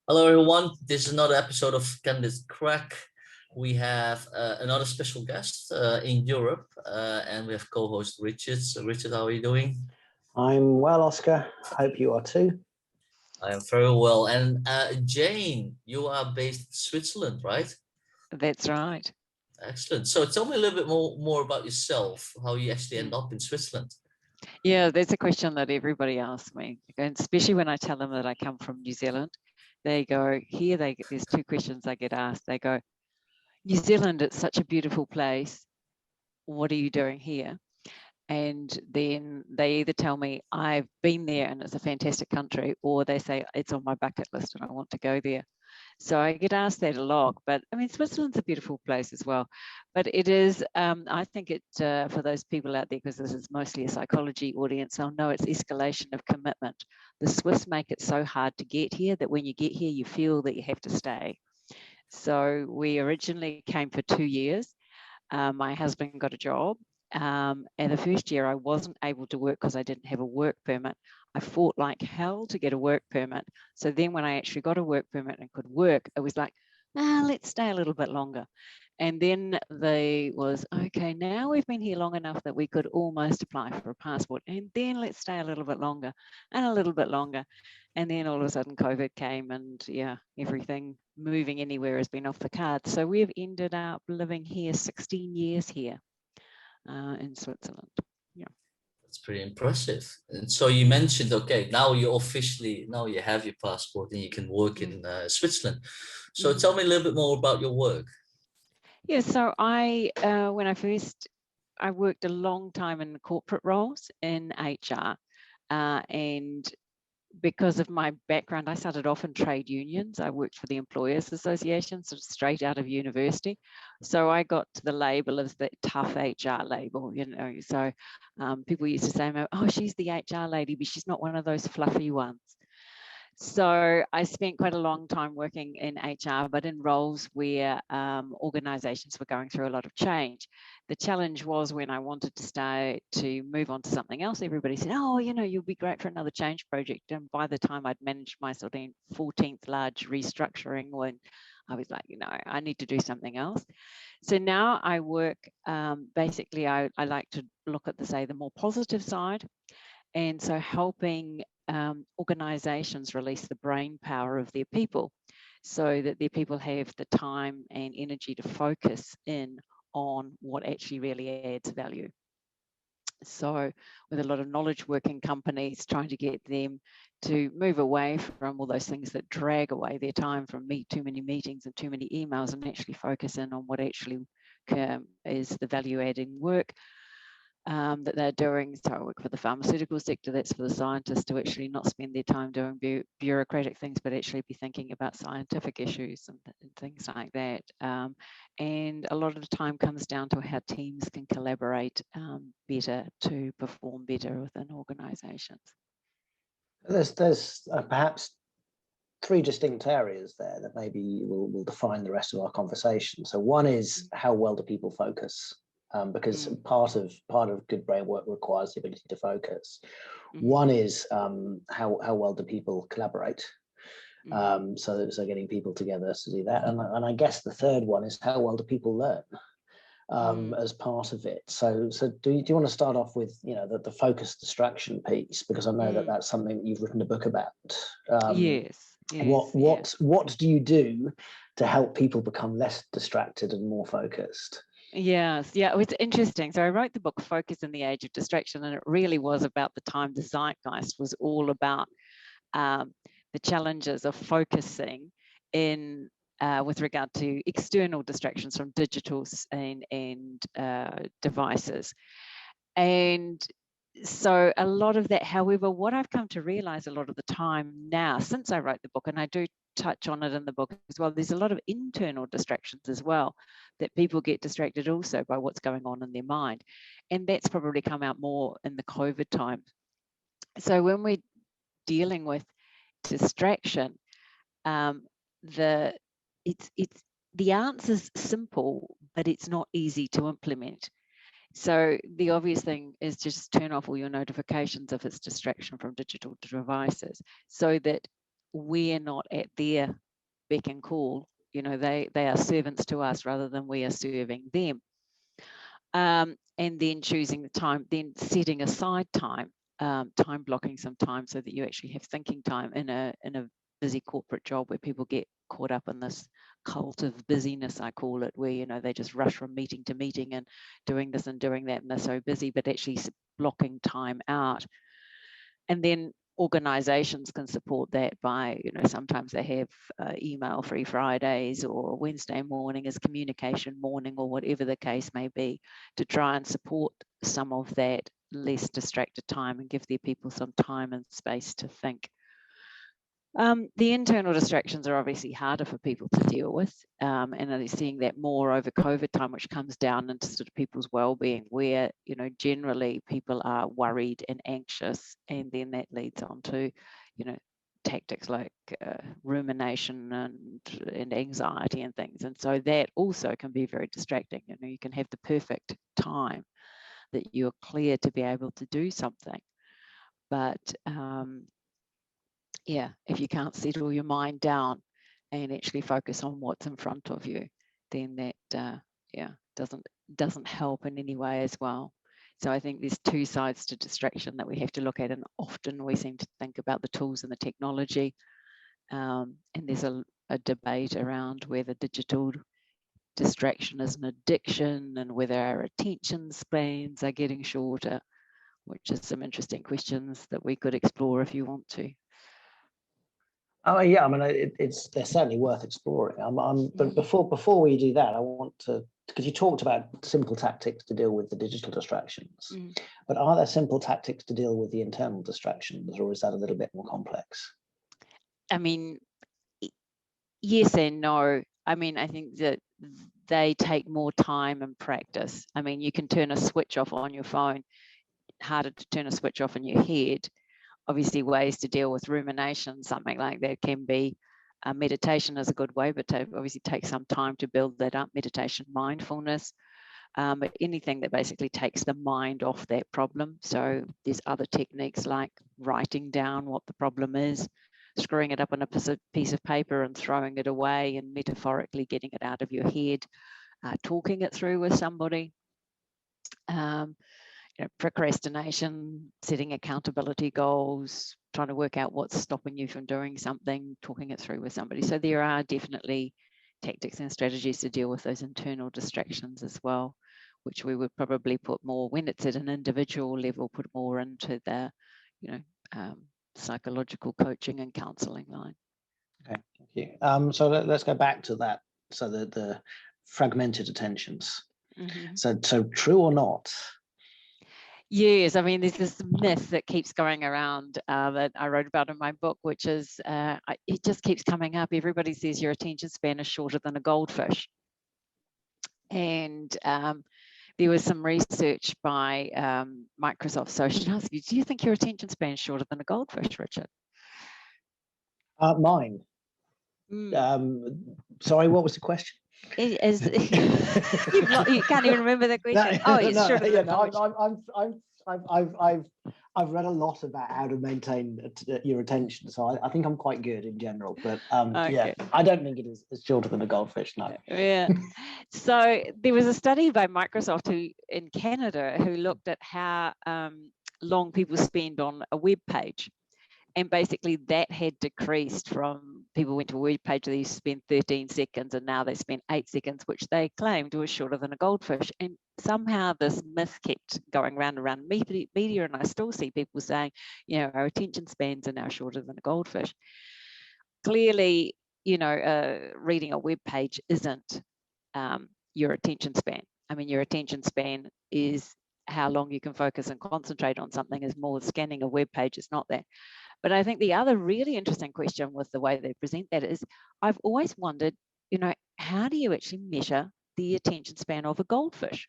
Hello, everyone. This is another episode of Candic Craic. We have another special guest in Europe, and we have co-host Richard. So, Richard, how are you doing? I'm well, Oscar. Hope you are too. I am very well. And Jane, you are based in Switzerland, right? That's right. Excellent. So, tell me a little bit more about yourself, how you actually end Mm. up in Switzerland. Yeah, that's a question that everybody asks me, and especially when I tell them that I come from New Zealand. They go, here they get, there's two questions I get asked. They go, New Zealand, it's such a beautiful place. What are you doing here? And then they either tell me I've been there and it's a fantastic country, or they say it's on my bucket list and I want to go there. So I get asked that a lot, but I mean, Switzerland's a beautiful place as well. But it is, I think it, for those people out there, because this is mostly a psychology audience, they'll know it's escalation of commitment. The Swiss make it so hard to get here that when you get here, you feel that you have to stay. So we originally came for 2 years. My husband got a job. And the first year I wasn't able to work because I didn't have a work permit. I fought like hell to get a work permit. So then when I actually got a work permit and could work, it was like, let's stay a little bit longer. And then they was, okay, now we've been here long enough that we could almost apply for a passport. And then let's stay a little bit longer and a little bit longer. And then all of a sudden COVID came and yeah, everything moving anywhere has been off the cards. So we've ended up living here 16 years here in Switzerland. Yeah. That's pretty impressive. And so you mentioned, okay, now you have your passport and you can work in Switzerland. So tell me a little bit more about your work. Yeah, so when I worked a long time in corporate roles in HR, and because of my background, I started off in trade unions. I worked for the Employers Association, sort of straight out of university. So I got to the label as the tough HR label, you know. So people used to say, oh, she's the HR lady, but she's not one of those fluffy ones. So I spent quite a long time working in HR, but in roles where organisations were going through a lot of change. The challenge was when I wanted to move on to something else, everybody said, oh, you know, you'll be great for another change project. And by the time I'd managed my sort of 14th large restructuring, when I was like, you know, I need to do something else. So now I work, basically, I like to look at the more positive side. And so helping organizations release the brain power of their people so that their people have the time and energy to focus in on what actually really adds value. So with a lot of knowledge working companies, trying to get them to move away from all those things that drag away their time from too many meetings and too many emails, and actually focus in on what actually is the value adding work that they're doing. So I work for the pharmaceutical sector. That's for the scientists to actually not spend their time doing bureaucratic things, but actually be thinking about scientific issues and things like that. And a lot of the time comes down to how teams can collaborate better to perform better within organisations. There's perhaps three distinct areas there that maybe will define the rest of our conversation. So one is, how well do people focus? Because part of good brain work requires the ability to focus. One is how well do people collaborate? So getting people together to do that. And I guess the third one is, how well do people learn as part of it? So do you want to start off with, you know, the focus distraction piece, because I know that that's something that you've written a book about. Yes. What do you do to help people become less distracted and more focused? Yes, yeah, it's interesting. So I wrote the book Focus in the Age of Distraction, and it really was about the time the zeitgeist was all about the challenges of focusing in with regard to external distractions from digital and devices. And so a lot of that, however, what I've come to realize a lot of the time now, since I wrote the book, and I do touch on it in the book as well, there's a lot of internal distractions as well, that people get distracted also by what's going on in their mind. And that's probably come out more in the COVID time. So when we're dealing with distraction, the answer's simple, but it's not easy to implement. So the obvious thing is just turn off all your notifications if it's distraction from digital devices, so that we're not at their beck and call. You know, they are servants to us rather than we are serving them. And then choosing the time, then setting aside time, time blocking some time so that you actually have thinking time in a busy corporate job where people get caught up in this cult of busyness, I call it, where, you know, they just rush from meeting to meeting and doing this and doing that, and they're so busy, but actually blocking time out. And then organizations can support that by, you know, sometimes they have email free Fridays, or Wednesday morning is communication morning, or whatever the case may be, to try and support some of that less distracted time and give their people some time and space to think. The internal distractions are obviously harder for people to deal with, and they're seeing that more over COVID time, which comes down into sort of people's well-being, where, you know, generally people are worried and anxious, and then that leads on to, you know, tactics like rumination and anxiety and things. And so that also can be very distracting. You know, you can have the perfect time that you're clear to be able to do something, but yeah, if you can't settle your mind down and actually focus on what's in front of you, then that yeah, doesn't help in any way as well. So I think there's two sides to distraction that we have to look at, and often we seem to think about the tools and the technology, and there's a debate around whether digital distraction is an addiction and whether our attention spans are getting shorter, which is some interesting questions that we could explore if you want to. Oh yeah, I mean, they're certainly worth exploring. But before we do that, I want to, because you talked about simple tactics to deal with the digital distractions, but are there simple tactics to deal with the internal distractions, or is that a little bit more complex? I mean, yes and no. I mean, I think that they take more time and practice. I mean, you can turn a switch off on your phone, harder to turn a switch off in your head. Obviously, ways to deal with rumination, something like that can be meditation is a good way, but to obviously take some time to build that up. Meditation, mindfulness, but anything that basically takes the mind off that problem. So there's other techniques like writing down what the problem is, screwing it up on a piece of paper and throwing it away, and metaphorically getting it out of your head, talking it through with somebody. You know, procrastination, setting accountability goals, trying to work out what's stopping you from doing something, talking it through with somebody. So there are definitely tactics and strategies to deal with those internal distractions as well, which we would probably put more, when it's at an individual level, put more into the, you know, psychological coaching and counselling line. Okay, thank you. So let's go back to that. So the fragmented attentions. So true or not? Yes, I mean, there's this myth that keeps going around that I wrote about in my book, which is, it just keeps coming up. Everybody says your attention span is shorter than a goldfish. And there was some research by Microsoft. So I should ask you, do you think your attention span is shorter than a goldfish, Richard? Mine. Sorry, what was the question? You can't even remember the question. No, it's shorter than a goldfish. I've read a lot about how to maintain your attention, so I think I'm quite good in general. But okay. Yeah, I don't think it is as shorter than a goldfish. No. Yeah. So there was a study by Microsoft in Canada who looked at how long people spend on a web page. And basically that had decreased from people went to a web page, they used to spend 13 seconds and now they spend 8 seconds, which they claimed was shorter than a goldfish. And somehow this myth kept going round and around media, and I still see people saying, you know, our attention spans are now shorter than a goldfish. Clearly, you know, reading a web page isn't your attention span. I mean, your attention span is how long you can focus and concentrate on something, is more scanning a web page, it's not that. But I think the other really interesting question with the way they present that is, I've always wondered, you know, how do you actually measure the attention span of a goldfish?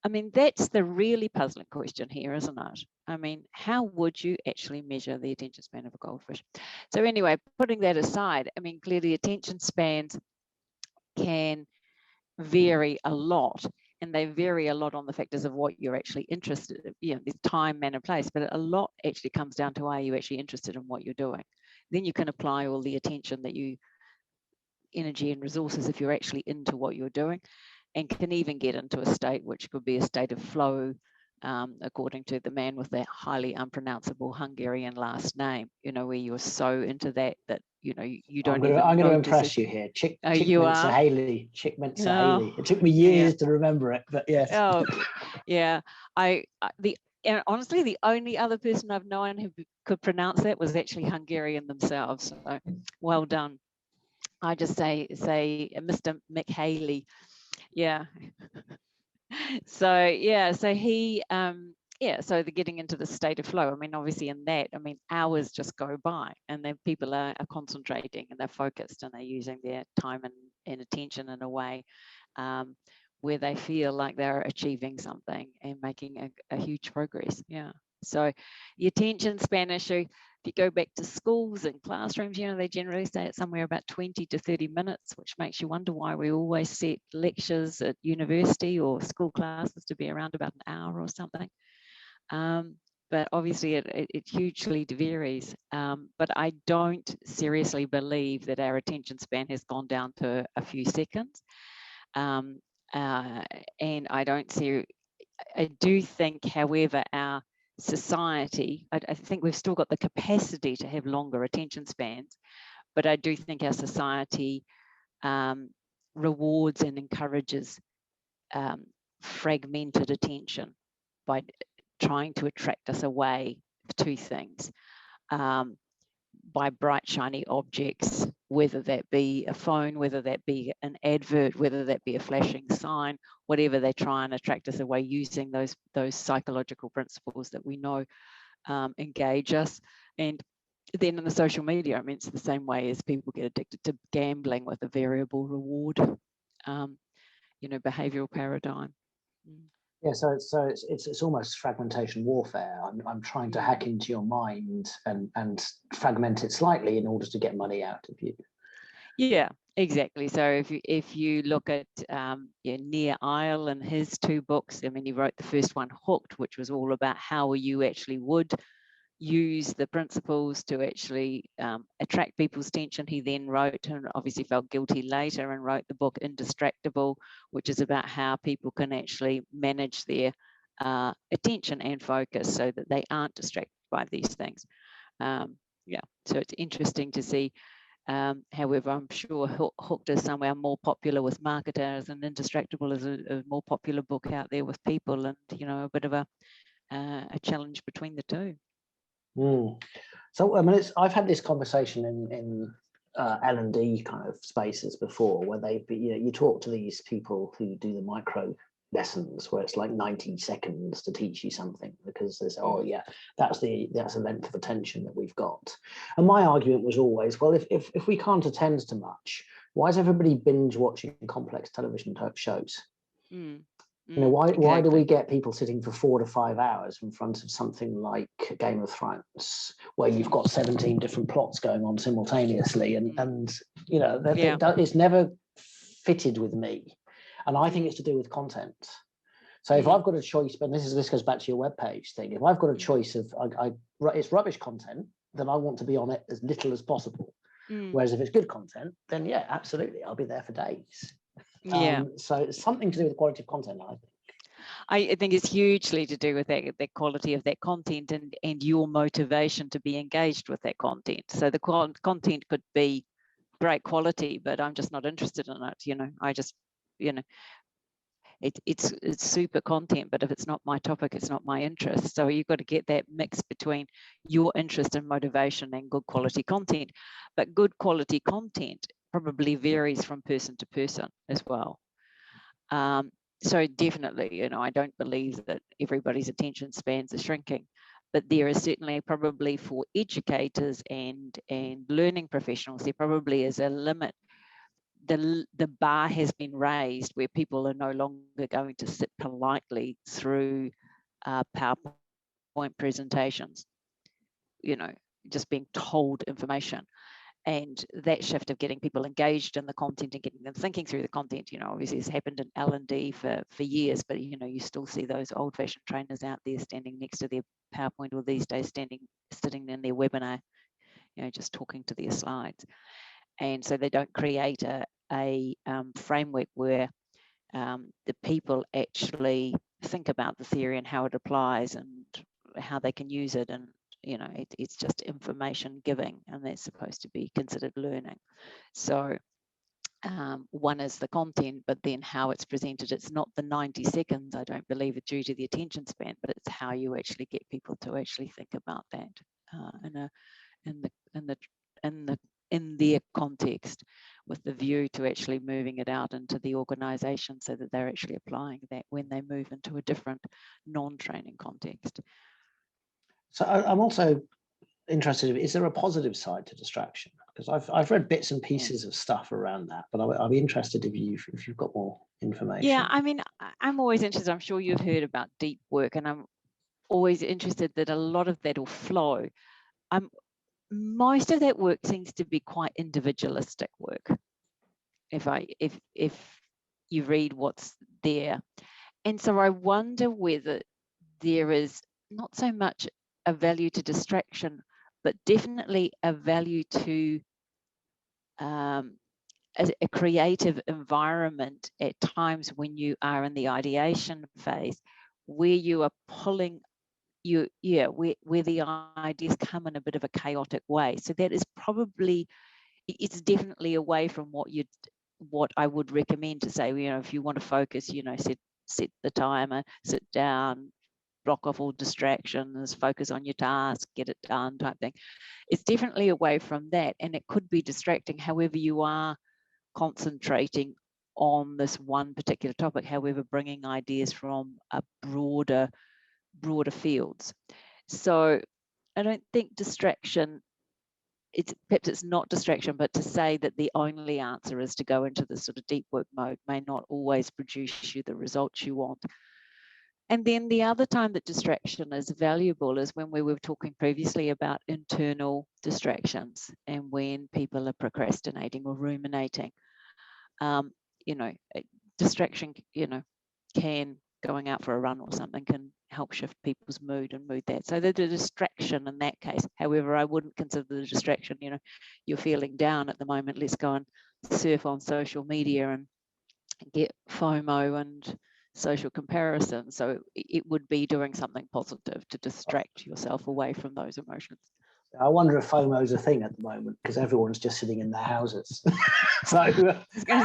I mean, that's the really puzzling question here, isn't it? I mean, how would you actually measure the attention span of a goldfish? So anyway, putting that aside, I mean, clearly attention spans can vary a lot. and they vary a lot on the factors of what you're actually interested in. You know, there's time, manner, place, but a lot actually comes down to, are you actually interested in what you're doing? Then you can apply all the attention that you, energy and resources, if you're actually into what you're doing, and can even get into a state which could be a state of flow, according to the man with that highly unpronounceable Hungarian last name, you know, where you're so into that you know, you don't even I'm going to notice impress it. you here. Chick You are? Haley. It took me years to remember it, but yes. Oh, yeah. Honestly, the only other person I've known who could pronounce that was actually Hungarian themselves. So well done. I just say Mr. Mick Haley. Yeah. So yeah, so he so they're getting into the state of flow. I mean, obviously in that, I mean, hours just go by, and then people are concentrating and they're focused and they're using their time and attention in a way where they feel like they're achieving something and making a huge progress. Yeah. So the attention span issue, if you go back to schools and classrooms, you know, they generally say it's somewhere about 20 to 30 minutes, which makes you wonder why we always set lectures at university or school classes to be around about an hour or something. But obviously it hugely varies. But I don't seriously believe that our attention span has gone down to a few seconds. And I do think, however, our society, I think we've still got the capacity to have longer attention spans, but I do think our society rewards and encourages fragmented attention by trying to attract us away to things by bright, shiny objects, whether that be a phone, whether that be an advert, whether that be a flashing sign, whatever they try and attract us away, using those psychological principles that we know engage us. And then in the social media, I mean, it's the same way as people get addicted to gambling with a variable reward, you know, behavioral paradigm. Yeah, so it's almost fragmentation warfare. I'm trying to hack into your mind and fragment it slightly in order to get money out of you. Yeah, exactly. So if you look at Nir Eyal and his two books, I mean, he wrote the first one, Hooked, which was all about how you actually would use the principles to actually attract people's attention. He then wrote, and obviously felt guilty later, and wrote the book Indistractable, which is about how people can actually manage their attention and focus so that they aren't distracted by these things. Yeah, so it's interesting to see. However, I'm sure Hooked is somewhere more popular with marketers, and Indistractable is a more popular book out there with people, and, you know, a bit of a challenge between the two. So I mean, I've had this conversation in L&D kind of spaces before, where you talk to these people who do the micro lessons, where it's like 90 seconds to teach you something, because there's that's the length of attention that we've got. And my argument was always, well, if we can't attend to much, why is everybody binge watching complex television type shows? You know, why do we get people sitting for 4 to 5 hours in front of something like Game of Thrones, where you've got 17 different plots going on simultaneously, and you know, it's never fitted with me. And I think it's to do with content. So if I've got a choice, but this goes back to your webpage thing, if I've got a choice of it's rubbish content, then I want to be on it as little as possible. Whereas if it's good content, then yeah, absolutely, I'll be there for days. So it's something to do with the quality of content, I think. I think it's hugely to do with the quality of that content and your motivation to be engaged with that content. So the content could be great quality, but I'm just not interested in it. You know, I just, you know, it's super content, but if it's not my topic, it's not my interest. So you've got to get that mix between your interest and motivation and good quality content. But good quality content probably varies from person to person as well. So definitely, you know, I don't believe that everybody's attention spans are shrinking, but there is certainly probably for educators and learning professionals, there probably is a limit. The bar has been raised where people are no longer going to sit politely through PowerPoint presentations, you know, just being told information. and that shift of getting people engaged in the content and getting them thinking through the content, obviously has happened in L&D for years, but you still see those old-fashioned trainers out there standing next to their PowerPoint, or these days sitting in their webinar, just talking to their slides. And so they don't create a framework where the people actually think about the theory and how it applies and how they can use it. And it's just information giving, and that's supposed to be considered learning. So one is the content, but then how it's presented. It's not the 90 seconds, I don't believe, it's due to the attention span, but it's how you actually get people to actually think about that in their context, with the view to actually moving it out into the organisation so that they're actually applying that when they move into a different non-training context. So I'm also interested, is there a positive side to distraction? Because I've read bits and pieces of stuff around that, but I'll be interested if you've got more information. Yeah, I mean, I'm always interested. I'm sure you've heard about deep work, and I'm always interested that a lot of that will flow. Most of that work seems to be quite individualistic work. If you read what's there, and so I wonder whether there is not so much a value to distraction, but definitely a value to a creative environment at times when you are in the ideation phase, where you are pulling where the ideas come in a bit of a chaotic way. So that is probably, it's definitely away from what I would recommend to say, if you want to focus, set the timer, sit down, block off all distractions, focus on your task, get it done type thing. It's definitely away from that, and it could be distracting. However, you are concentrating on this one particular topic, however, bringing ideas from a broader fields. So I don't think distraction, perhaps it's not distraction, but to say that the only answer is to go into this sort of deep work mode may not always produce you the results you want. And then the other time that distraction is valuable is when we were talking previously about internal distractions, and when people are procrastinating or ruminating. Distraction, can, going out for a run or something, can help shift people's mood and mood that. So the distraction in that case, however, I wouldn't consider the distraction, you're feeling down at the moment, let's go and surf on social media and get FOMO and social comparison. So it would be doing something positive to distract yourself away from those emotions. I wonder if FOMO is a thing at the moment, because everyone's just sitting in their houses. So I was going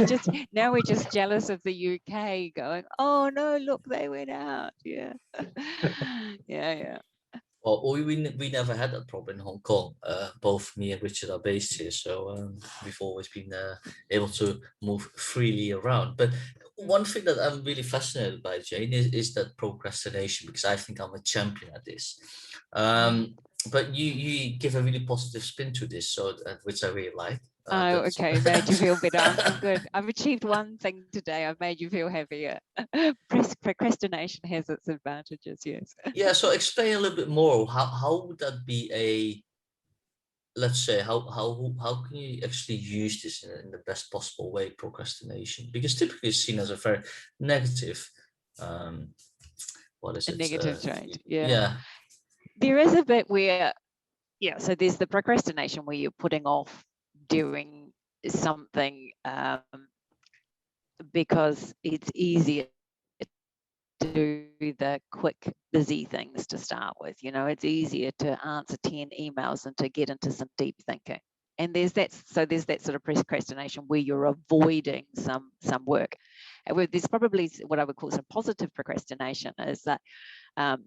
to say, now we're just jealous of the UK, going, oh no, look, they went out. Yeah. yeah. Well, we never had that problem in Hong Kong. Both me and Richard are based here, so we've always been able to move freely around. But one thing that I'm really fascinated by, Jane, is that procrastination, because I think I'm a champion at this. But you give a really positive spin to this, so which I really like. Okay, made you feel better. I'm good. I've achieved one thing today. I've made you feel happier. Procrastination has its advantages, yes. Yeah, so explain a little bit more. How would that be let's say, how can you actually use this in the best possible way, procrastination? Because typically it's seen as a very negative, what is it? Negative trait, Yeah. There is a bit where, so there's the procrastination where you're putting off doing something because it's easier to do the quick, busy things to start with. It's easier to answer 10 emails than to get into some deep thinking. And there's that sort of procrastination where you're avoiding some work. And there's probably what I would call some positive procrastination, is that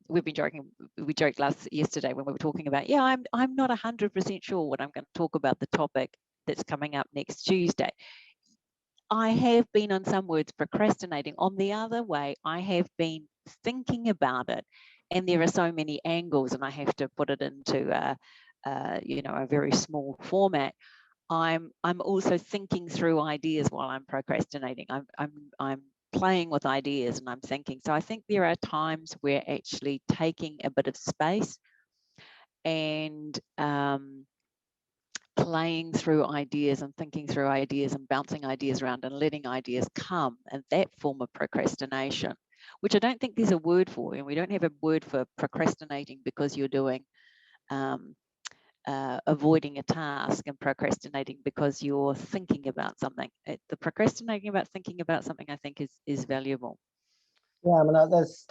we've been joking. We joked yesterday when we were talking about, I'm not 100% sure what I'm going to talk about, the topic that's coming up next Tuesday. I have been, on some words, procrastinating. On the other way, I have been thinking about it, and there are so many angles, and I have to put it into a very small format. I'm also thinking through ideas while I'm procrastinating. I'm playing with ideas and I'm thinking. So I think there are times where actually taking a bit of space and playing through ideas and thinking through ideas and bouncing ideas around and letting ideas come, and that form of procrastination, which I don't think there's a word for, and we don't have a word for procrastinating because you're doing avoiding a task, and procrastinating because you're thinking about something. The procrastinating about thinking about something, I think, is valuable. Yeah, I mean, there's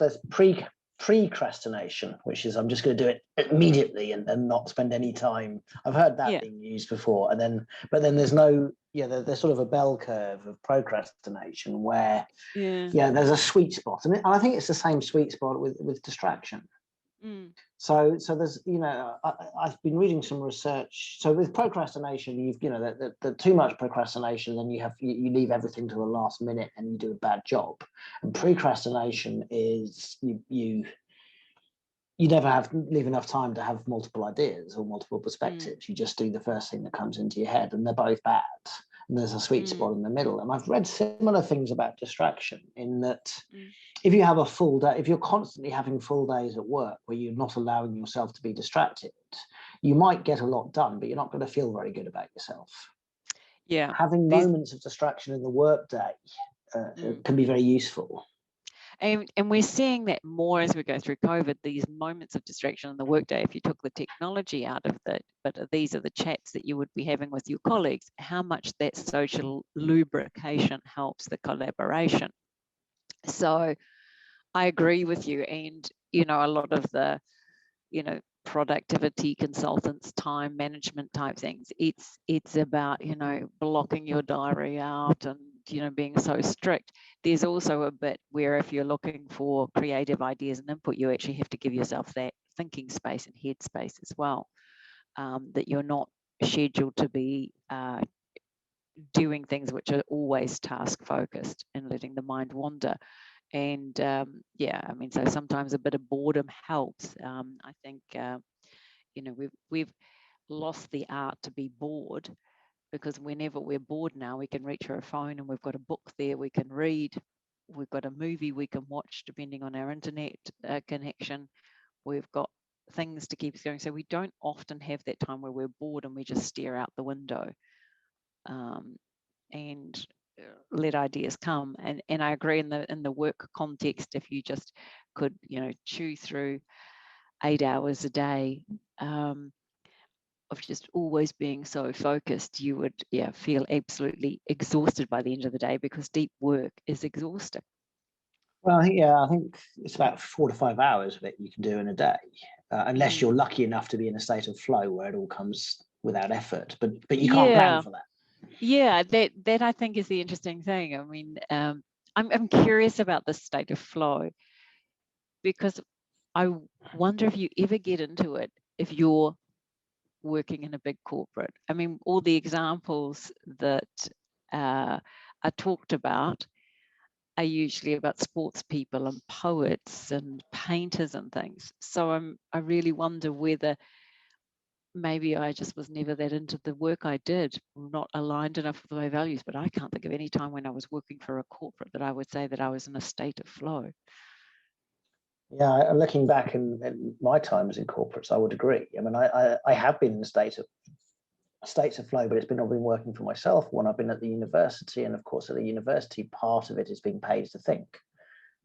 precrastination, which is I'm just going to do it immediately and not spend any time. I've heard that being used before, and then there's no, there's sort of a bell curve of procrastination where there's a sweet spot, and I think it's the same sweet spot with distraction. So there's, I've been reading some research. So with procrastination, you've, the too much procrastination, then you leave everything to the last minute and you do a bad job. And precrastination is you never leave enough time to have multiple ideas or multiple perspectives. You just do the first thing that comes into your head, and they're both bad. And there's a sweet spot in the middle. And I've read similar things about distraction, in that if you have a full day, if you're constantly having full days at work where you're not allowing yourself to be distracted, you might get a lot done, but you're not going to feel very good about yourself. Yeah. Having moments of distraction in the work day can be very useful. And we're seeing that more as we go through COVID, these moments of distraction in the workday. If you took the technology out of it, but these are the chats that you would be having with your colleagues, how much that social lubrication helps the collaboration. So I agree with you. And, a lot of the, productivity consultants, time management type things, it's about, blocking your diary out and, being so strict. There's also a bit where if you're looking for creative ideas and input, you actually have to give yourself that thinking space and head space as well, that you're not scheduled to be doing things which are always task focused and letting the mind wander. And so sometimes a bit of boredom helps. I think we've lost the art to be bored, because whenever we're bored now, we can reach for a phone and we've got a book there we can read, we've got a movie we can watch depending on our internet connection, we've got things to keep us going. So we don't often have that time where we're bored and we just stare out the window and let ideas come. And I agree in the work context, if you just could chew through 8 hours a day of just always being so focused, you would feel absolutely exhausted by the end of the day, because deep work is exhausting. Well, I think it's about 4 to 5 hours that you can do in a day, unless you're lucky enough to be in a state of flow where it all comes without effort. But you can't plan for that. Yeah, that I think is the interesting thing. I mean, I'm curious about the state of flow, because I wonder if you ever get into it if you're working in a big corporate. I mean, all the examples that are talked about are usually about sports people and poets and painters and things. So I really wonder whether maybe I just was never that into the work I did, not aligned enough with my values. But I can't think of any time when I was working for a corporate that I would say that I was in a state of flow. Yeah, looking back in my times in corporates, I would agree. I mean, I have been in states of flow, but it's been I've been working for myself when I've been at the university, and of course at the university, part of it is being paid to think.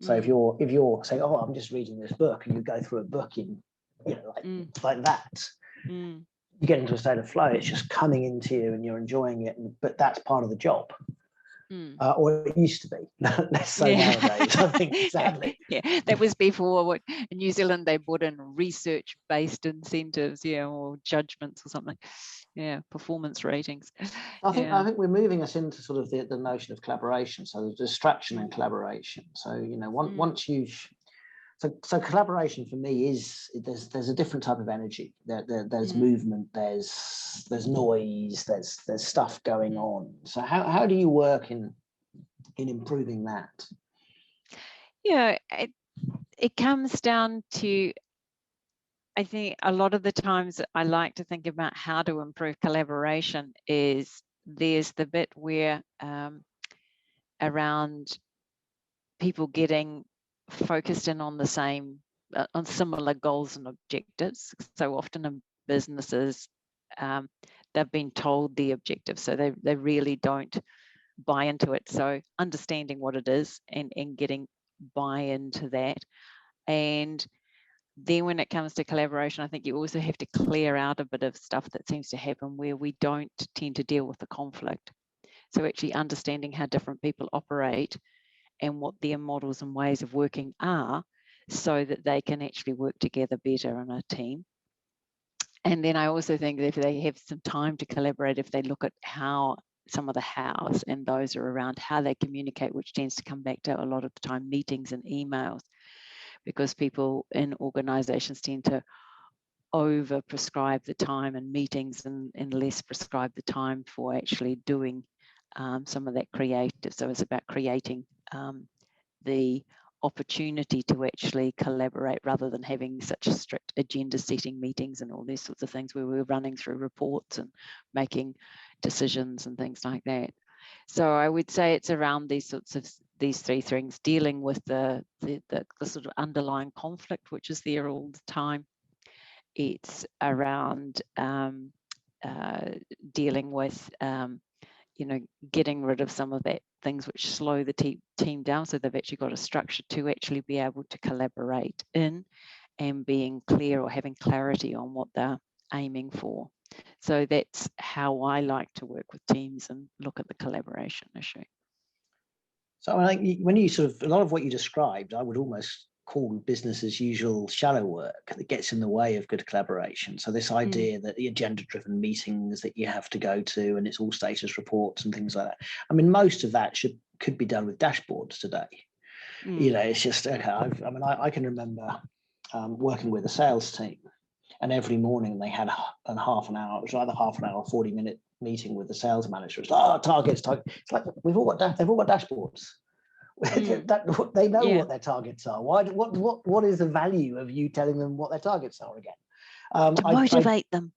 So if you're saying, oh, I'm just reading this book, and you go through a book in like that, you get into a state of flow. It's just coming into you, and you're enjoying it. But that's part of the job. Or it used to be. Less so nowadays, I think, sadly. Yeah, that was before what in New Zealand they put in research-based incentives, or judgments or something. Yeah, performance ratings. I think we're moving us into sort of the notion of collaboration. So there's distraction and collaboration. So once you've so collaboration for me is there's a different type of energy. There's movement, there's noise, there's stuff going on. So how do you work in improving that? Yeah, it comes down to, I think a lot of the times I like to think about how to improve collaboration is there's the bit where around people getting focused in on the same, on similar goals and objectives. So often in businesses, they've been told the objective, so they really don't buy into it. So understanding what it is and getting buy-in to that. And then when it comes to collaboration, I think you also have to clear out a bit of stuff that seems to happen where we don't tend to deal with the conflict. So actually understanding how different people operate and what their models and ways of working are, so that they can actually work together better in a team. And then I also think that if they have some time to collaborate, if they look at how some of the hows and those are around how they communicate, which tends to come back to a lot of the time meetings and emails, because people in organizations tend to over prescribe the time in meetings and less prescribe the time for actually doing some of that creative. So it's about creating the opportunity to actually collaborate rather than having such strict agenda setting meetings and all these sorts of things where we're running through reports and making decisions and things like that. So I would say it's around these three things: dealing with the sort of underlying conflict which is there all the time. It's around dealing with getting rid of some of that things which slow the team down, so they've actually got a structure to actually be able to collaborate in, and being clear or having clarity on what they're aiming for. So that's how I like to work with teams and look at the collaboration issue. So I think when you sort of, a lot of what you described, I would almost call business as usual shallow work that gets in the way of good collaboration. So this idea that the agenda-driven meetings that you have to go to, and it's all status reports and things like that. I mean, most of that could be done with dashboards today. It's just, okay, I can remember working with a sales team, and every morning they had a half an hour, it was either half an hour or 40-minute meeting with the sales manager. It's like, targets. It's like they've all got dashboards. They know what their targets are. What is the value of you telling them what their targets are again? To motivate them.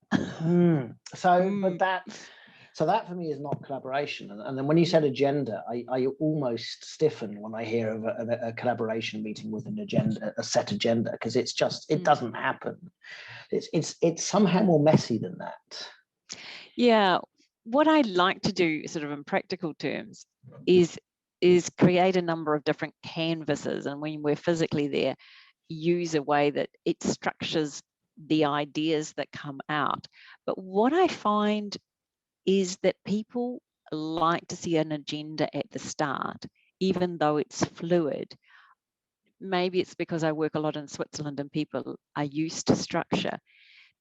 So that for me is not collaboration. And then when you said agenda, I almost stiffen when I hear of a collaboration meeting with an agenda, a set agenda, because it's just, it doesn't happen. It's somehow more messy than that. Yeah, what I like to do sort of in practical terms is create a number of different canvases, and when we're physically there, use a way that it structures the ideas that come out. But what I find is that people like to see an agenda at the start, even though it's fluid. Maybe it's because I work a lot in Switzerland and people are used to structure.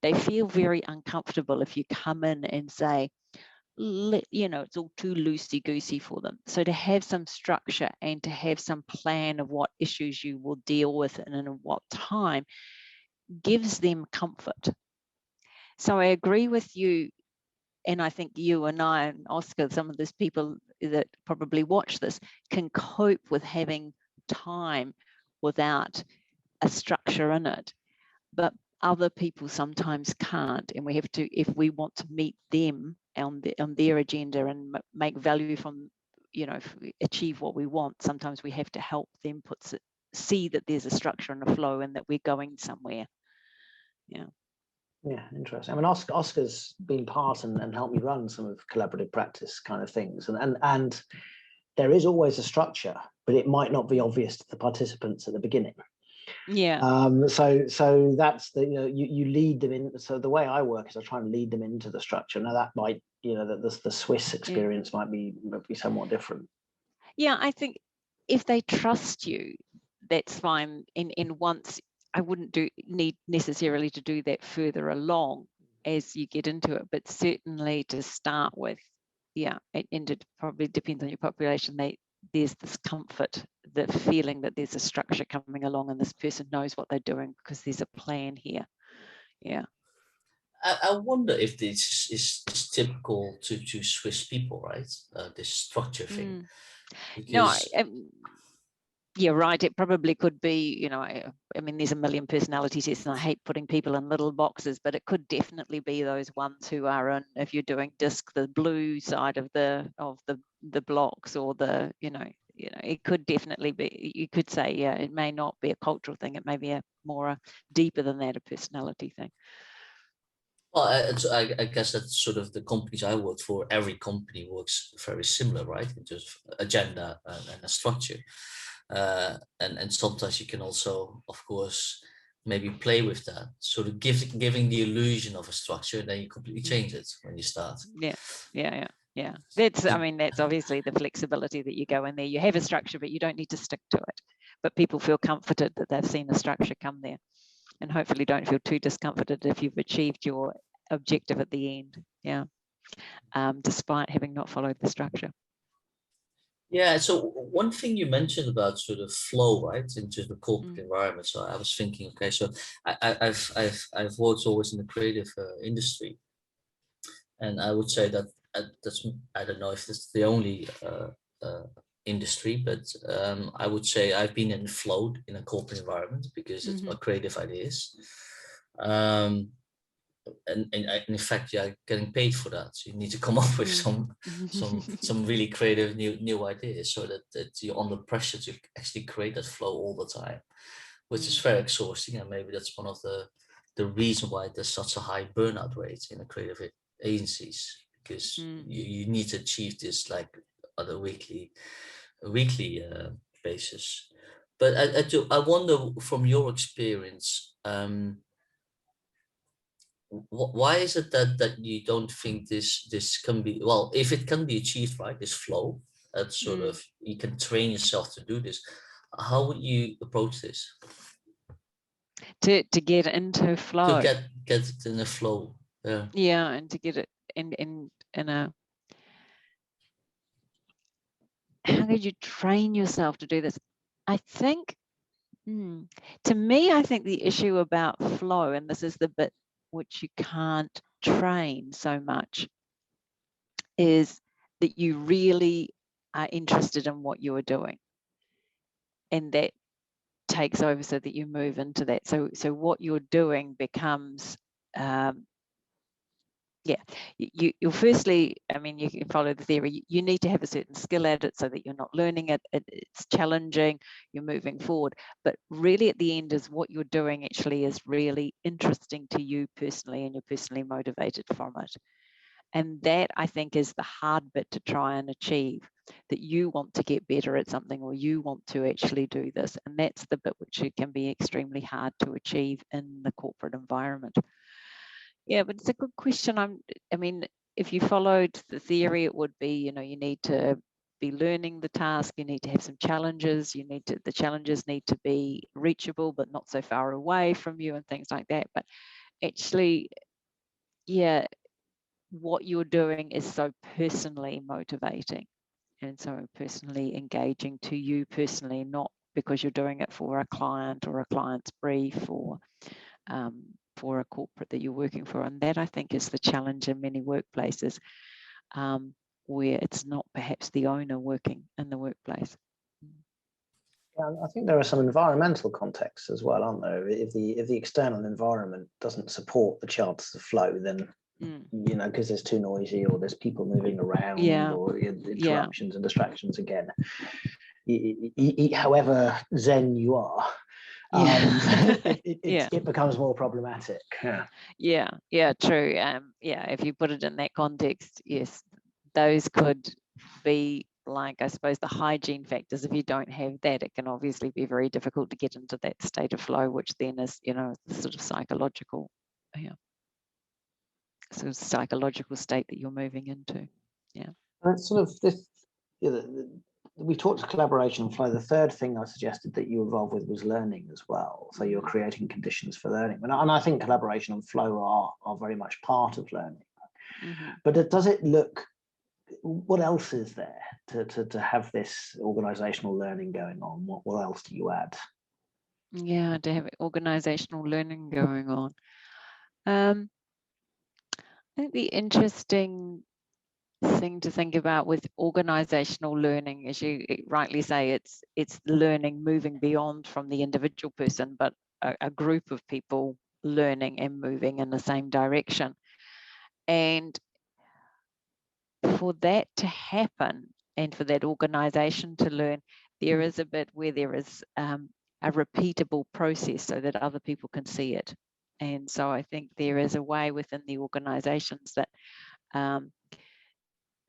They feel very uncomfortable if you come in and say, it's all too loosey-goosey for them. So to have some structure and to have some plan of what issues you will deal with and in what time gives them comfort. So I agree with you, and I think you and I and Oscar, some of those people that probably watch this, can cope with having time without a structure in it. But other people sometimes can't, and we have to, if we want to meet them on their agenda and make value from, achieve what we want, sometimes we have to help them see that there's a structure and a flow and that we're going somewhere. Yeah, interesting. I mean, Oscar's been part and helped me run some of collaborative practice kind of things, and there is always a structure, but it might not be obvious to the participants at the beginning. Yeah. So that's you lead them in. So the way I work is I try and lead them into the structure. Now that might, the Swiss experience might be somewhat different. Yeah, I think if they trust you, that's fine. And once, I wouldn't need necessarily to do that further along as you get into it, but certainly to start with, and it probably depends on your population. There's this comfort, the feeling that there's a structure coming along and this person knows what they're doing because there's a plan here. Yeah. I wonder if this is typical to Swiss people, right? This structure thing. Because you're right. It probably could be, I mean, there's a million personalities, and I hate putting people in little boxes, but it could definitely be those ones who are in, if you're doing disc, the blue side of the blocks, or it could definitely be, you could say, it may not be a cultural thing. It may be a more deeper than that, a personality thing. Well, I guess that's sort of the companies I work for. Every company works very similar, right? In terms of agenda and a structure. And sometimes you can also, of course, maybe play with that. Sort of giving the illusion of a structure, then you completely change it when you start. Yeah. That's, I mean, that's obviously the flexibility that you go in there. You have a structure, but you don't need to stick to it. But people feel comforted that they've seen a structure come there, and hopefully don't feel too discomforted if you've achieved your objective at the end. Yeah. Despite having not followed the structure. Yeah, so one thing you mentioned about sort of flow, right, into the corporate environment. So I was thinking, okay, so I've worked always in the creative industry, and I would say that that's, I don't know if it's the only industry, but I would say I've been in flow in a corporate environment because it's about creative ideas. And in fact, you're getting paid for that. So you need to come up with some really creative new ideas, so that you're under pressure to actually create that flow all the time, which is very exhausting. And maybe that's one of the reason why there's such a high burnout rate in the creative agencies, because you need to achieve this like on a weekly basis. But I wonder, from your experience, why is it that you don't think this can be, well, if it can be achieved, right, this flow, that sort of, you can train yourself to do this, how would you approach this to get into flow? To get it in a flow? Yeah, and to get it in a, how could you train yourself to do this? I think, to me, I think the issue about flow, and this is the bit which you can't train so much, is that you really are interested in what you are doing, and that takes over so that you move into that. So what you're doing becomes, you firstly, I mean, you can follow the theory. You need to have a certain skill at it so that you're not learning it. It's challenging, you're moving forward. But really at the end is what you're doing actually is really interesting to you personally, and you're personally motivated from it. And that, I think, is the hard bit to try and achieve, that you want to get better at something, or you want to actually do this. And that's the bit which it can be extremely hard to achieve in the corporate environment. Yeah, but it's a good question. I mean, if you followed the theory, it would be, you need to be learning the task, you need to have some challenges, the challenges need to be reachable, but not so far away from you and things like that. But actually, yeah, what you're doing is so personally motivating and so personally engaging to you personally, not because you're doing it for a client or a client's brief, or for a corporate that you're working for. And that, I think, is the challenge in many workplaces, where it's not perhaps the owner working in the workplace. Yeah, I think there are some environmental contexts as well, aren't there? If the external environment doesn't support the chances of flow, then because there's too noisy, or there's people moving around, or interruptions and distractions again. However zen you are, it becomes more problematic. Yeah, true. If you put it in that context, yes, those could be, like, I suppose, the hygiene factors. If you don't have that, it can obviously be very difficult to get into that state of flow, which then is, the sort of psychological state that you're moving into. Yeah. And it's sort of this, we talked collaboration and flow. The third thing I suggested that you involved with was learning as well. So you're creating conditions for learning. And I think collaboration and flow are very much part of learning. But does it look, what else is there to have this organizational learning going on? What else do you add? Yeah, to have organizational learning going on. I think the interesting thing to think about with organizational learning, as you rightly say, it's learning moving beyond from the individual person, but a group of people learning and moving in the same direction. And for that to happen, and for that organization to learn, there is a bit where there is a repeatable process so that other people can see it. And so I think there is a way within the organisations that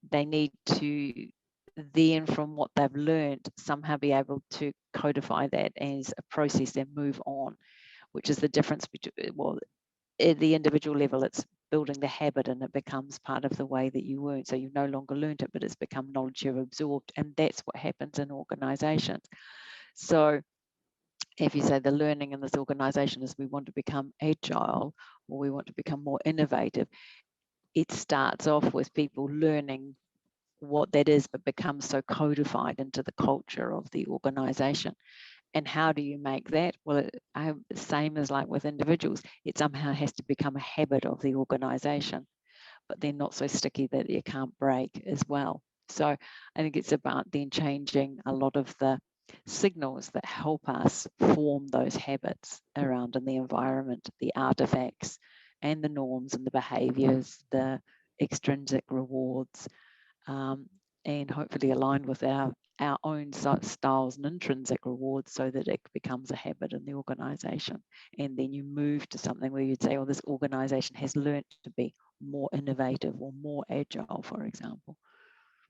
they need to then, from what they've learned, somehow be able to codify that as a process and move on, which is the difference between, well, at the individual level, it's building the habit and it becomes part of the way that you learn. So you've no longer learned it, but it's become knowledge you've absorbed. And that's what happens in organisations. So if you say the learning in this organisation is we want to become agile or we want to become more innovative, it starts off with people learning what that is, but becomes so codified into the culture of the organisation. And how do you make that? Well, same as like with individuals, it somehow has to become a habit of the organisation, but they're not so sticky that you can't break as well. So I think it's about then changing a lot of the signals that help us form those habits around in the environment, the artifacts and the norms and the behaviours, the extrinsic rewards, and hopefully aligned with our own styles and intrinsic rewards so that it becomes a habit in the organisation. And then you move to something where you'd say, oh, this organisation has learned to be more innovative or more agile, for example.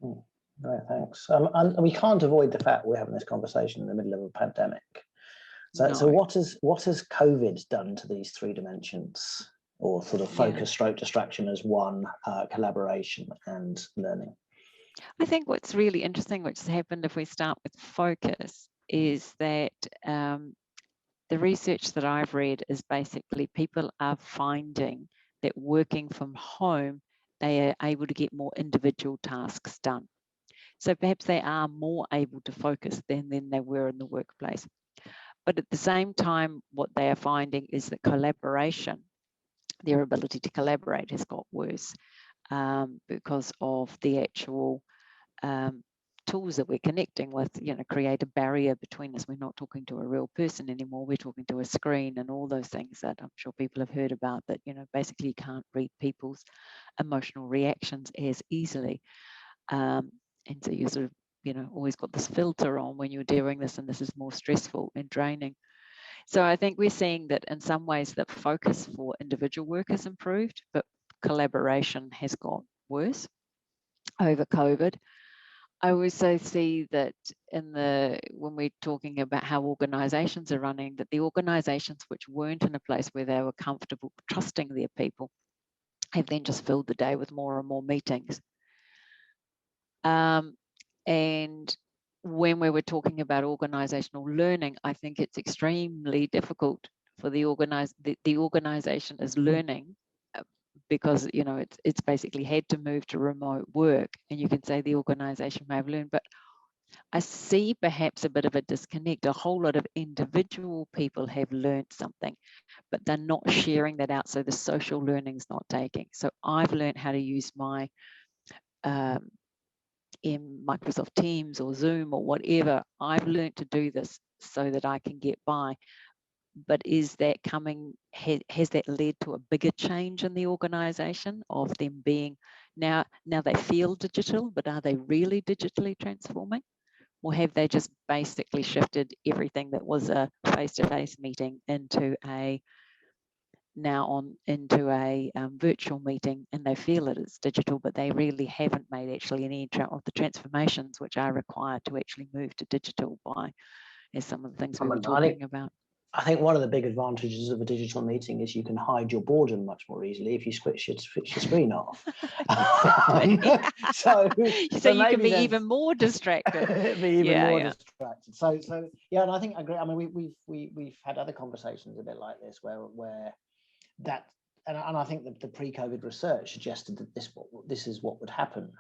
Right, thanks. And we can't avoid the fact we're having this conversation in the middle of a pandemic. So, No. so what has COVID done to these three dimensions, or sort of focus, stroke distraction as one, collaboration and learning? I think what's really interesting, which has happened if we start with focus, is that the research that I've read is basically people are finding that working from home, they are able to get more individual tasks done. So perhaps they are more able to focus than they were in the workplace. But at the same time, what they are finding is that collaboration, their ability to collaborate has got worse because of the actual tools that we're connecting with, create a barrier between us. We're not talking to a real person anymore. We're talking to a screen and all those things that I'm sure people have heard about, that, basically you can't read people's emotional reactions as easily. And so you sort of, always got this filter on when you're doing this, and this is more stressful and draining. So I think we're seeing that in some ways that focus for individual work has improved, but collaboration has got worse over COVID. I also see that when we're talking about how organisations are running, that the organisations which weren't in a place where they were comfortable trusting their people have then just filled the day with more and more meetings. And when we were talking about organisational learning, I think it's extremely difficult for the organisation is learning because it's basically had to move to remote work, and you can say the organisation may have learned, but I see perhaps a bit of a disconnect. A whole lot of individual people have learned something, but they're not sharing that out, so the social learning's not taking. So I've learned how to use my in Microsoft Teams or Zoom or whatever. I've learned to do this so that I can get by. But is that coming, has that led to a bigger change in the organisation of them being, now they feel digital, but are they really digitally transforming? Or have they just basically shifted everything that was a face-to-face meeting into a virtual meeting, and they feel it is digital, but they really haven't made actually any of the transformations which are required to actually move to digital by, as some of the things we were talking about. I think one of the big advantages of a digital meeting is you can hide your boredom much more easily if you switch your screen off. So you can be even more distracted. Distracted. So yeah, and I think I agree. I mean, we've had other conversations a bit like this where that, and I think that the pre-COVID research suggested that this is what would happen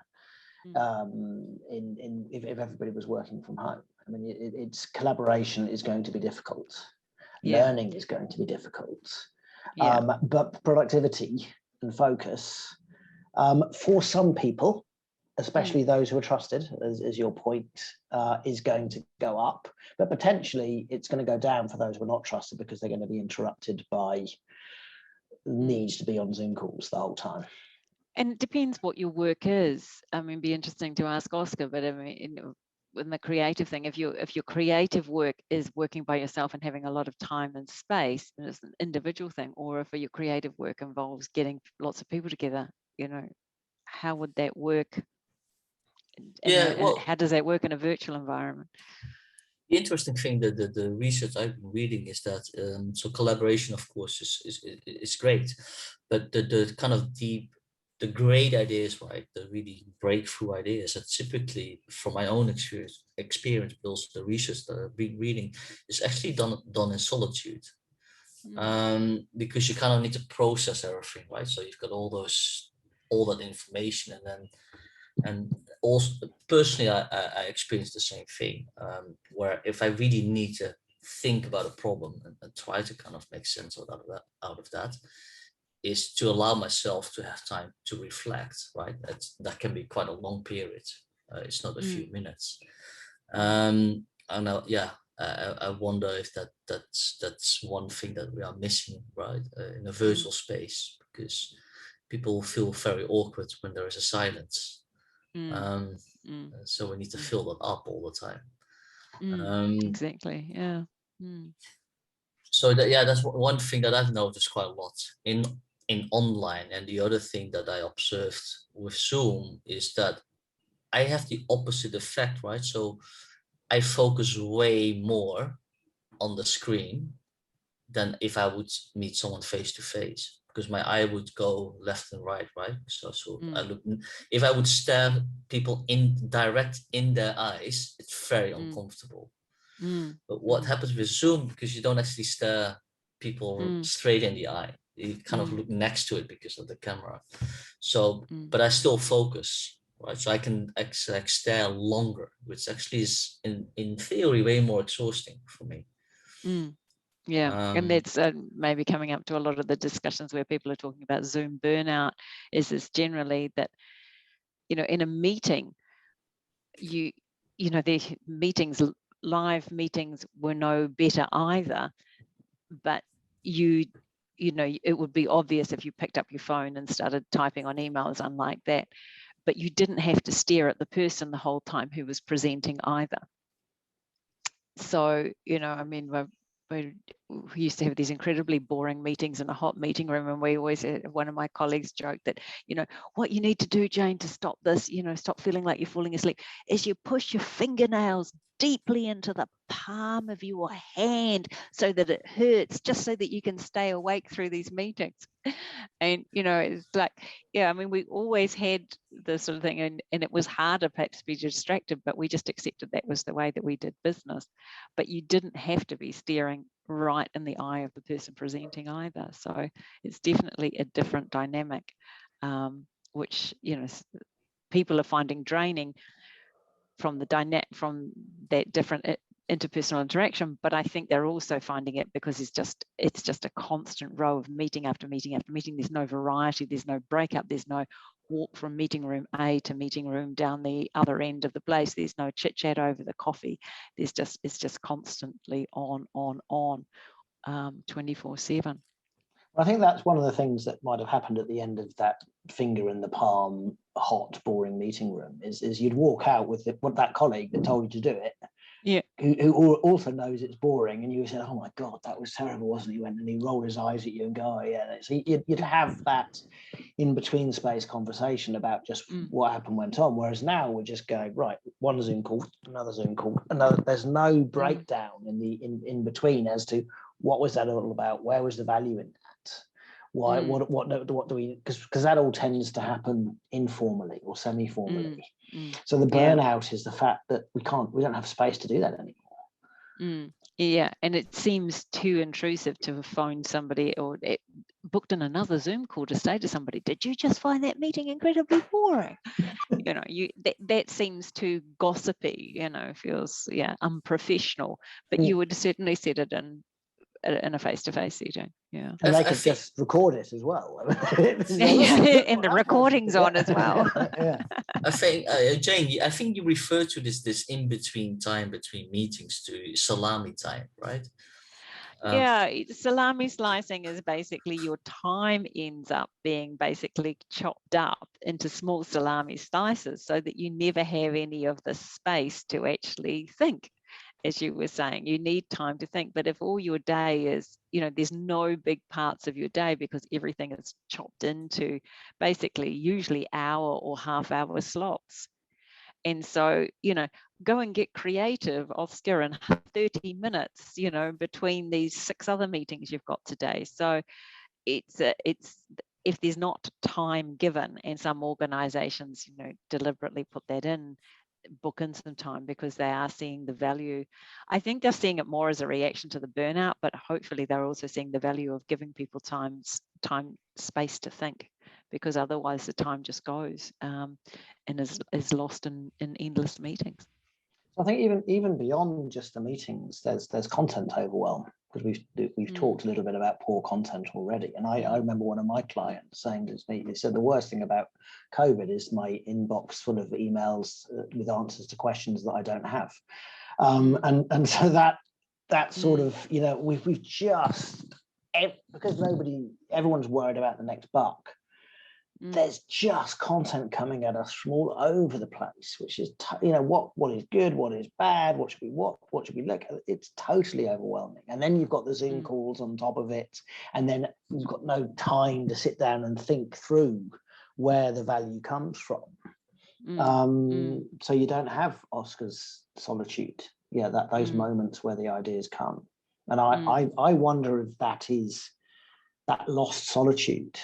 if everybody was working from home. I mean, it's collaboration is going to be difficult. Learning is going to be difficult, but productivity and focus for some people, especially those who are trusted, as your point, is going to go up, but potentially it's going to go down for those who are not trusted because they're going to be interrupted by needs to be on Zoom calls the whole time. And it depends what your work is. I mean, it'd be interesting to ask Oscar, but I mean, in the creative thing, if your creative work is working by yourself and having a lot of time and space, and it's an individual thing, or if your creative work involves getting lots of people together, how would that work? How does that work in a virtual environment? The interesting thing that the research I've been reading is that so collaboration, of course, is great, but the kind of the great ideas, right, the really breakthrough ideas, that typically, from my own experience, but also the research that I've been reading, is actually done in solitude. Because you kind of need to process everything, right? So you've got all that information, and also personally, I experienced the same thing, where if I really need to think about a problem and try to kind of make sense out of that, is to allow myself to have time to reflect, right? That can be quite a long period. It's not a few minutes. I wonder if that's one thing that we are missing, right, in a virtual space, because people feel very awkward when there is a silence. So we need to fill that up all the time. Exactly. Yeah. So that's one thing that I've noticed quite a lot in online. And the other thing that I observed with Zoom is that I have the opposite effect, right? So I focus way more on the screen than if I would meet someone face to face, because my eye would go left and right, right? So I look, if I would stare people direct in their eyes, it's very uncomfortable. But what happens with Zoom, because you don't actually stare people straight in the eye, you kind of look next to it because of the camera. So, but I still focus, right? So I can stare longer, which actually is in theory way more exhausting for me. Yeah, and that's maybe coming up to a lot of the discussions where people are talking about Zoom burnout, is this generally that, in a meeting, the meetings, live meetings were no better either, but it would be obvious if you picked up your phone and started typing on emails, unlike that, but you didn't have to stare at the person the whole time who was presenting either. So, we used to have these incredibly boring meetings in a hot meeting room, and we always had, one of my colleagues joked that, what you need to do, Jane, to stop this, stop feeling like you're falling asleep, is you push your fingernails deeply into the palm of your hand so that it hurts, just so that you can stay awake through these meetings. And it's like, we always had this sort of thing, and it was harder perhaps to be distracted, but we just accepted that was the way that we did business. But you didn't have to be staring right in the eye of the person presenting either. So it's definitely a different dynamic, which people are finding draining from that different interpersonal interaction. But I think they're also finding it because it's just a constant row of meeting after meeting after meeting. There's no variety, there's no breakup, there's no walk from meeting room A to meeting room down the other end of the place. There's no chit chat over the coffee. It's just constantly on 24/7. I think that's one of the things that might have happened at the end of that finger in the palm, hot, boring meeting room is you'd walk out with that colleague that told you to do it, who also knows it's boring, and you said, "Oh my God, that was terrible, wasn't it?" He went and he rolled his eyes at you and go, "Oh yeah." So you'd have that in between space conversation about just what happened went on. Whereas now we're just going, right, one Zoom call, another Zoom call, another. There's no breakdown in between as to what was that all about, where was the value in that. Why? What do we? Because that all tends to happen informally or semi-formally. So the burnout is the fact that we don't have space to do that anymore. Yeah, and it seems too intrusive to have phoned somebody or booked in another Zoom call to say to somebody, "Did you just find that meeting incredibly boring?" That seems too gossipy. Feels unprofessional. But you would certainly set it in a face-to-face setting. Yeah, and they could just record it as well. And the recording's on as well. I think Jane, I think you refer to this in-between time between meetings to Salami time, right? Yeah, salami slicing is basically your time ends up being basically chopped up into small salami slices so that you never have any of the space to actually think. As you were saying, you need time to think. But if all your day is, there's no big parts of your day because everything is chopped into basically usually hour or half-hour slots. And so, go and get creative, Oscar, in 30 minutes, between these 6 other meetings you've got today. So it's if there's not time given, and some organizations, deliberately put that in, book in some time because they are seeing the value. I think they're seeing it more as a reaction to the burnout, but hopefully they're also seeing the value of giving people time, space to think, because otherwise the time just goes and is lost in endless meetings. I think even beyond just the meetings, there's content overwhelm, because we've talked a little bit about poor content already. And I remember one of my clients saying to me, they said the worst thing about COVID is my inbox full of emails with answers to questions that I don't have. And so that sort of, we've just, because everyone's worried about the next buck. There's just content coming at us from all over the place, which is, what is good, what is bad, what should we look at? It's totally overwhelming. And then you've got the Zoom calls on top of it, and then you've got no time to sit down and think through where the value comes from. So you don't have Oscar's solitude, those moments where the ideas come. And I wonder if that is that lost solitude.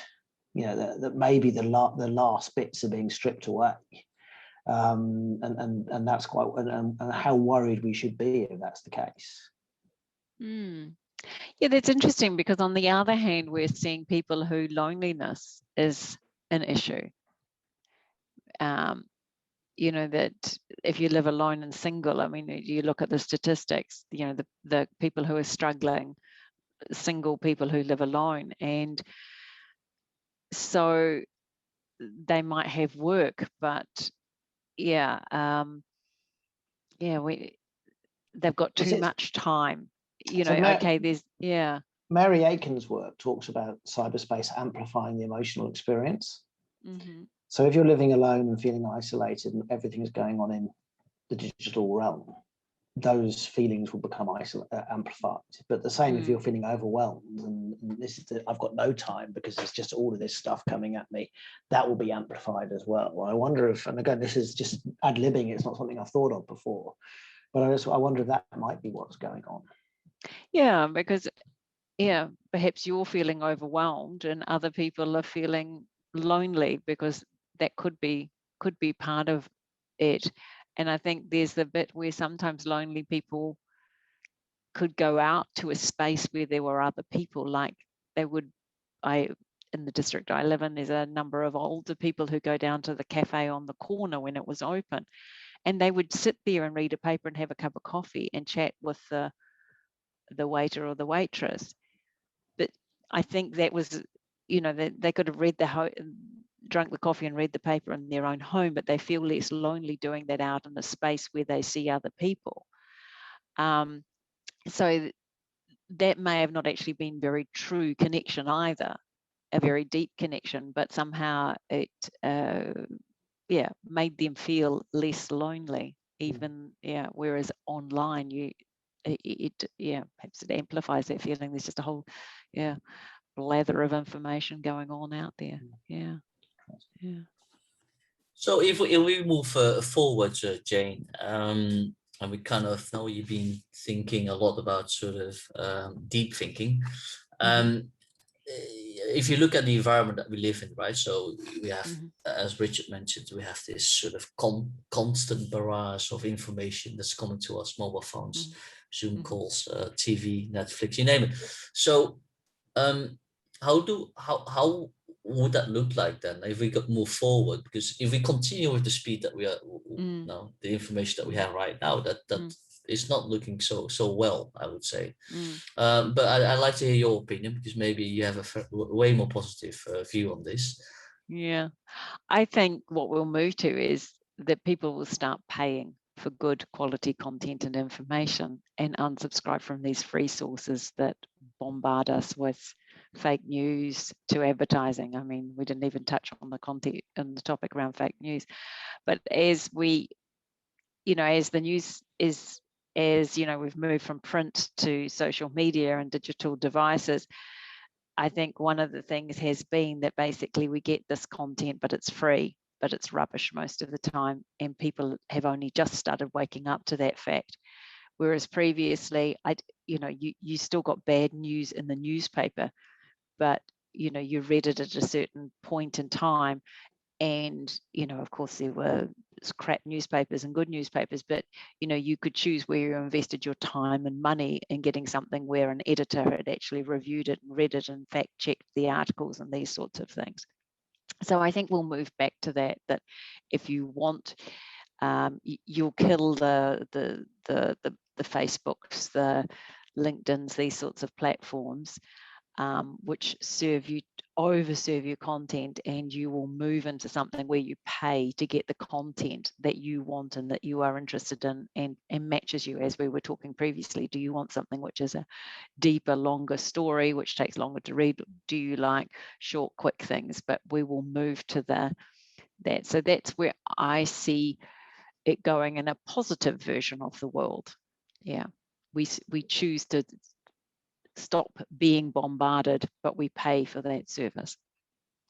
That maybe the last bits are being stripped away, and that's quite, and how worried we should be if that's the case. Yeah, that's interesting, because on the other hand, we're seeing people who loneliness is an issue. That if you live alone and single, I mean, you look at the statistics, the people who are struggling, single people who live alone, and so they might have work, but they've got too much time. Mary Aiken's work talks about cyberspace amplifying the emotional experience. So if you're living alone and feeling isolated and everything is going on in the digital realm, those feelings will become amplified. But the same if you're feeling overwhelmed and I've got no time because there's just all of this stuff coming at me, that will be amplified as well. I wonder if, and again, this is just ad-libbing, it's not something I've thought of before, but I wonder if that might be what's going on. Yeah, because perhaps you're feeling overwhelmed and other people are feeling lonely, because that could be part of it. And I think there's the bit where sometimes lonely people could go out to a space where there were other people, like in the district I live in, there's a number of older people who go down to the cafe on the corner when it was open, and they would sit there and read a paper and have a cup of coffee and chat with the waiter or the waitress. But I think that was, they could have drunk the coffee and read the paper in their own home, but they feel less lonely doing that out in a space where they see other people. So that may have not actually been very true connection either, a very deep connection, but somehow it made them feel less lonely, even whereas online perhaps it amplifies that feeling. There's just a whole blather of information going on out there. So if we move forward, Jane, and we kind of know you've been thinking a lot about sort of deep thinking. If you look at the environment that we live in, right? So we have, as Richard mentioned, we have this sort of constant barrage of information that's coming to us: mobile phones, Zoom calls, TV, Netflix, you name it. So how would that look like then if we could move forward? Because if we continue with the speed that we are now, the information that we have right now, that is not looking so well, I would say. But I'd like to hear your opinion, because maybe you have a way more positive view on this. I think what we'll move to is that people will start paying for good quality content and information, and unsubscribe from these free sources that bombard us with fake news to advertising. I mean, we didn't even touch on the content and the topic around fake news, but as we, as the news is, we've moved from print to social media and digital devices, I think one of the things has been that basically we get this content, but it's free, but it's rubbish most of the time, and people have only just started waking up to that fact. Whereas previously, you still got bad news in the newspaper, but you read it at a certain point in time, and of course there were crap newspapers and good newspapers, but you could choose where you invested your time and money in getting something where an editor had actually reviewed it and read it and fact checked the articles and these sorts of things. So I think we'll move back to that if you want, you'll kill the Facebooks, the LinkedIns, these sorts of platforms, which overserve your content, and you will move into something where you pay to get the content that you want and that you are interested in, and matches you, as we were talking previously. Do you want something which is a deeper, longer story, which takes longer to read? Do you like short, quick things? But we will move to that. So that's where I see it going in a positive version of the world. Yeah, we choose to stop being bombarded, but we pay for that service.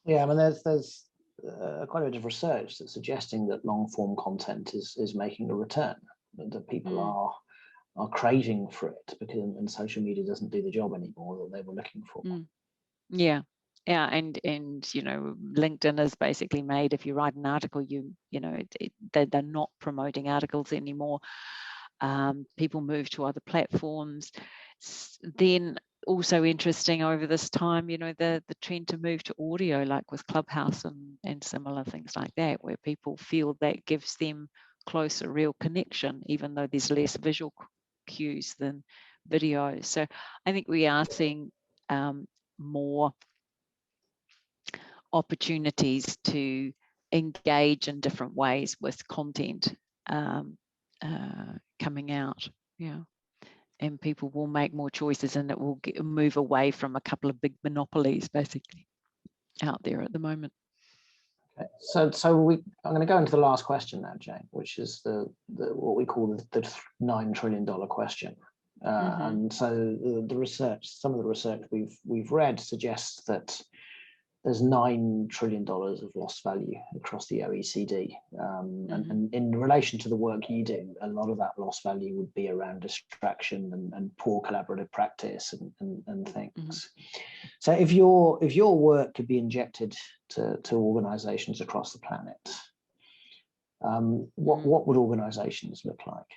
Yeah, I mean, there's quite a bit of research that's suggesting that long form content is making a return, that people are craving for it, because and social media doesn't do the job anymore that they were looking for. Yeah, and LinkedIn is basically made, if you write an article, they're not promoting articles anymore. People move to other platforms. Then also interesting over this time, the trend to move to audio, like with Clubhouse and similar things like that, where people feel that gives them closer, real connection, even though there's less visual cues than video. So I think we are seeing more opportunities to engage in different ways with content coming out. Yeah. And people will make more choices, and it will move away from a couple of big monopolies basically out there at the moment. Okay. So I'm going to go into the last question now, Jane, which is the what we call the $9 trillion question. And so the research, some of the research we've read suggests that there's $9 trillion of lost value across the OECD. And in relation to the work you do, a lot of that lost value would be around distraction and poor collaborative practice and things. So if your work could be injected to organizations across the planet, what would organizations look like?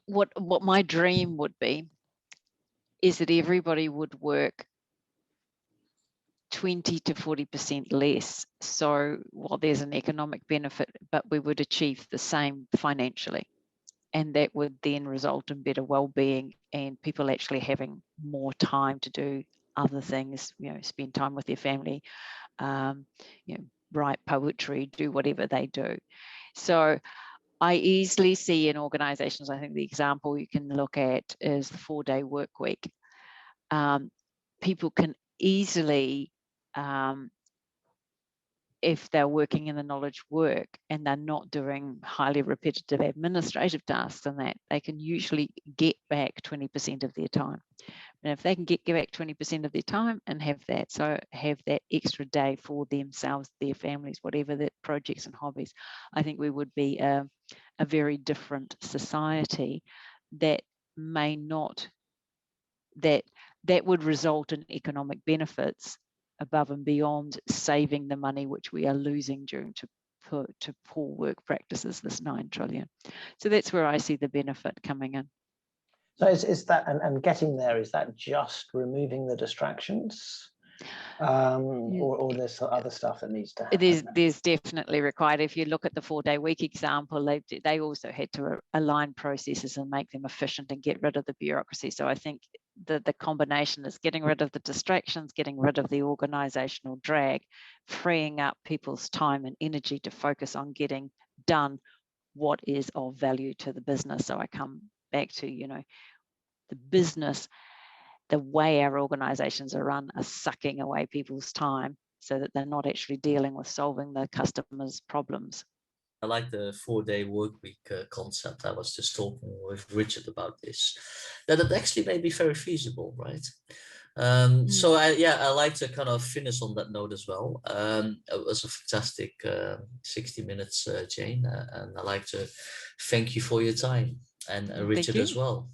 What my dream would be is that everybody would work 20 to 40% less. So while there's an economic benefit, but we would achieve the same financially. And that would then result in better well-being and people actually having more time to do other things, spend time with their family, write poetry, do whatever they do. So I easily see in organizations, I think the example you can look at is the 4-day work week. People can easily, if they're working in the knowledge work and they're not doing highly repetitive administrative tasks, and that they can usually get back 20% of their time. And if they can get back 20% of their time and have that extra day for themselves, their families, whatever their projects and hobbies, I think we would be a very different society that may not, that would result in economic benefits above and beyond saving the money which we are losing due to poor work practices, this 9 trillion. So that's where I see the benefit coming in. So is that, and getting there, is that just removing the distractions? Or there's other stuff that needs to happen? There's definitely required. If you look at the 4-day week example, they also had to align processes and make them efficient and get rid of the bureaucracy. So I think the combination is getting rid of the distractions, getting rid of the organizational drag, freeing up people's time and energy to focus on getting done what is of value to the business. So I come back to, the business, the way our organizations are run are sucking away people's time so that they're not actually dealing with solving the customer's problems. I like the 4-day work week concept. I was just talking with Richard about this, that it actually may be very feasible, right? So I like to kind of finish on that note as well. It was a fantastic 60 minutes, Jane, and I like to thank you for your time, and Richard as well.